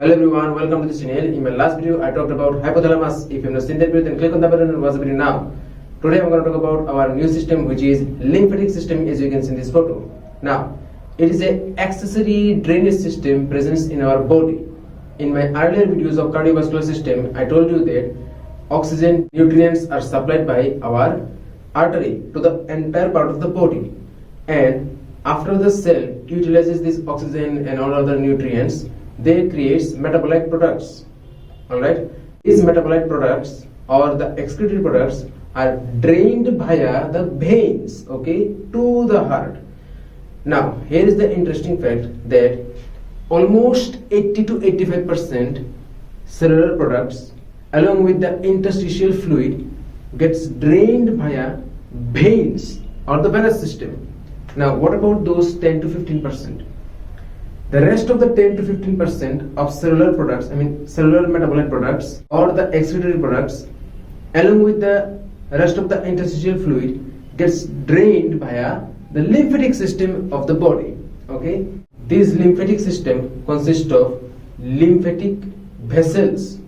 Hello everyone, welcome to this channel. In my last video, I talked about hypothalamus. If you have not seen that video, then click on the button and watch the video now. Today I'm going to talk about our new system, which is lymphatic system, as you can see in this photo. Now, it is an accessory drainage system present in our body. In my earlier videos of cardiovascular system, I told you that oxygen, nutrients are supplied by our artery to the entire part of the body. And after the cell utilizes this oxygen and all other nutrients, they create metabolite products. Alright, these metabolite products or the excretory products are drained via the veins, okay, to the heart. Now, here is the interesting fact that almost 80 to 85% cellular products along with the interstitial fluid gets drained via veins or the venous system. Now, what about those 10 to 15%? The rest of the 10 to 15% of cellular products, cellular metabolite products or the excretory products, along with the rest of the interstitial fluid, gets drained via the lymphatic system of the body. Okay, this lymphatic system consists of lymphatic vessels,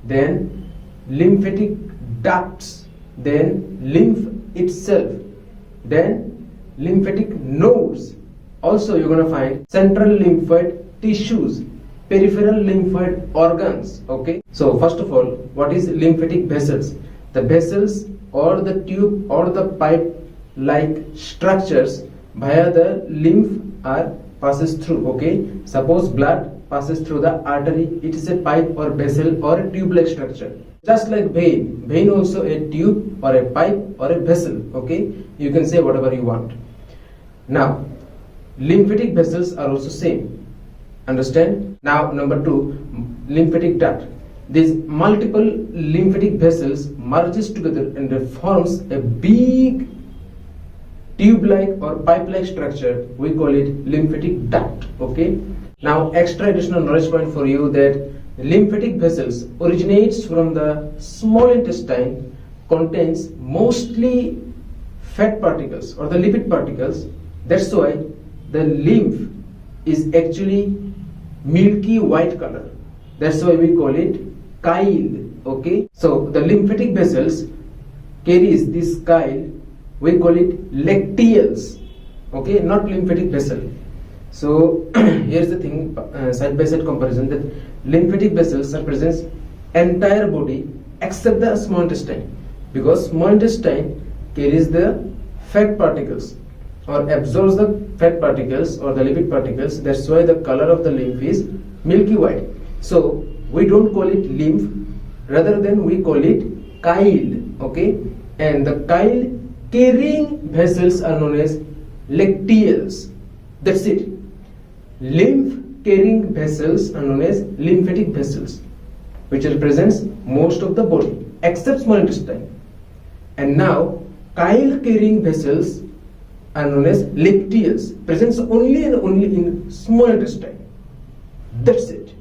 then lymphatic ducts, then lymph itself, then lymphatic nodes. Also, you're going to find central lymphoid tissues, peripheral lymphoid organs. Okay, so first of all, what is lymphatic vessels? The vessels or the tube or the pipe like structures via the lymph are passes through. Okay, suppose blood passes through the artery, it is a pipe or vessel or a tube like structure. Just like vein also a tube or a pipe or a vessel. Okay, you can say whatever you want. Now, lymphatic vessels are also same. Understand? Now, number 2, lymphatic duct. These multiple lymphatic vessels merges together and forms a big tube-like or pipe-like structure. We call it lymphatic duct. Okay. Now, extra additional knowledge point for you that lymphatic vessels originates from the small intestine, contains mostly fat particles or the lipid particles. That's why the lymph is actually milky white color. That's why we call it chyle. Okay, so the lymphatic vessels carries this chyle. We call it lacteals. Okay, not lymphatic vessel. So here's the thing, side by side comparison, that lymphatic vessels are present entire body except the small intestine, because small intestine carries the fat particles or absorbs the fat particles or the lipid particles. That's why the color of the lymph is milky white. So we don't call it lymph, rather than we call it chyle. Okay, and the chyle carrying vessels are known as lacteals. That's it. Lymph carrying vessels are known as lymphatic vessels, which represents most of the body except small intestine. And now chyle carrying vessels are known as lacteals, presents only and only in small intestine. That's it.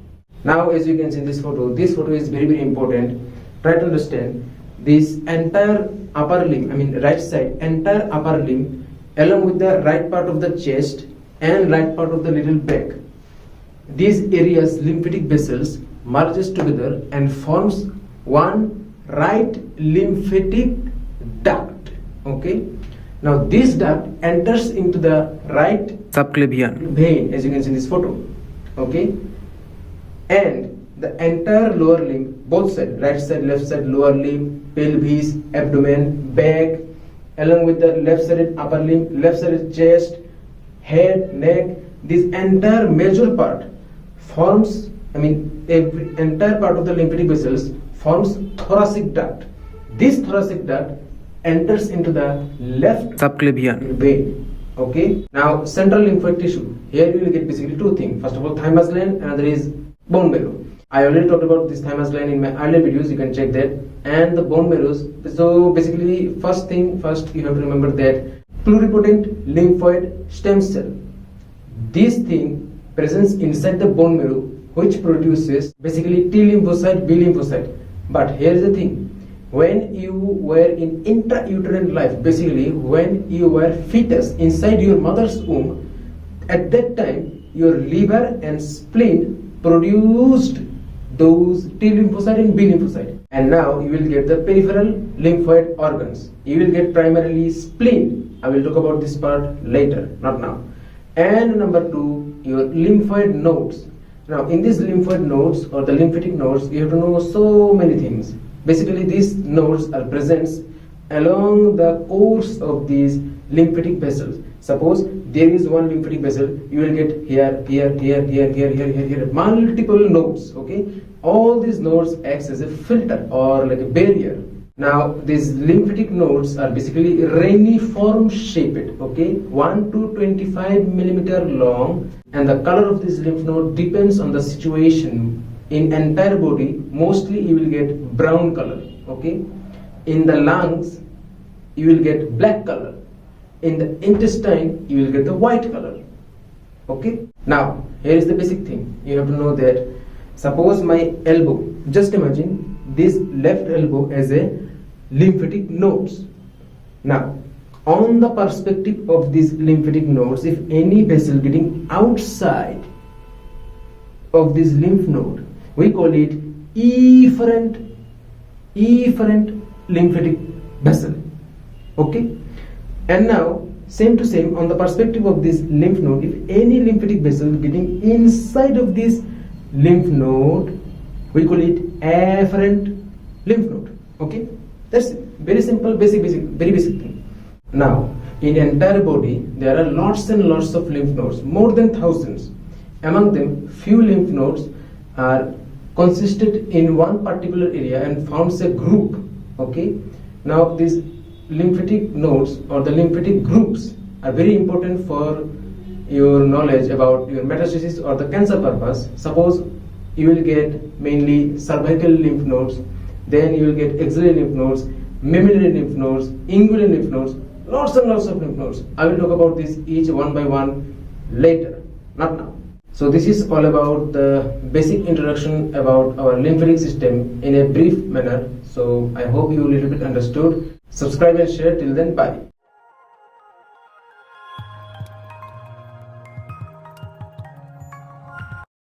Now, as you can see in this photo is very, very important. Try to understand this entire upper limb, right side, entire upper limb, along with the right part of the chest and right part of the little back. These areas, lymphatic vessels, merges together and forms one right lymphatic duct. Okay. Now this duct enters into the right subclavian vein, as you can see in this photo. Okay, and the entire lower limb, both sides, right side, left side, lower limb, pelvis, abdomen, back, along with the left side upper limb, left side chest, head, neck, this entire major part forms, every entire part of the lymphatic vessels forms thoracic duct. This thoracic duct enters into the left subclavian vein. Okay. Now, central lymphoid tissue. Here you will get basically two things. First of all, thymus gland, another is bone marrow. I already talked about this thymus gland in my earlier videos. You can check that. And the bone marrows. So basically, first you have to remember that pluripotent lymphoid stem cell. This thing presents inside the bone marrow, which produces basically T lymphocyte, B lymphocyte. But here's the thing. When you were in intrauterine life, basically when you were fetus inside your mother's womb, at that time your liver and spleen produced those T lymphocyte and B lymphocyte. And now you will get the peripheral lymphoid organs. You will get primarily spleen. I will talk about this part later, not now. And number 2, your lymphoid nodes. Now in these lymphoid nodes or the lymphatic nodes, you have to know so many things. Basically these nodes are present along the course of these lymphatic vessels. Suppose there is one lymphatic vessel, you will get here, multiple nodes, okay? All these nodes acts as a filter or like a barrier. Now these lymphatic nodes are basically reniform shaped, okay? 1 to 25 millimeter long, and the color of this lymph node depends on the situation. In entire body, mostly you will get brown color, okay? In the lungs, you will get black color. In the intestine, you will get the white color, okay? Now, here is the basic thing. You have to know that, suppose my elbow, just imagine this left elbow as a lymphatic nodes. Now, on the perspective of these lymphatic nodes, if any vessel getting outside of this lymph node, we call it efferent lymphatic vessel, okay? And now same to same, on the perspective of this lymph node, if any lymphatic vessel getting inside of this lymph node, we call it afferent lymph node, okay? That's it. Very simple, very basic thing. Now in entire body there are lots and lots of lymph nodes, more than thousands. Among them, few lymph nodes are consisted in one particular area and forms a group, okay? Now these lymphatic nodes or the lymphatic groups are very important for your knowledge about your metastasis or the cancer purpose. Suppose you will get mainly cervical lymph nodes, then you will get axillary lymph nodes, mammillary lymph nodes, inguinal lymph nodes, lots and lots of lymph nodes. I will talk about this each one by one later, not now. So this is all about the basic introduction about our lymphatic system in a brief manner. So I hope you a little bit understood. Subscribe and share. Till then, bye.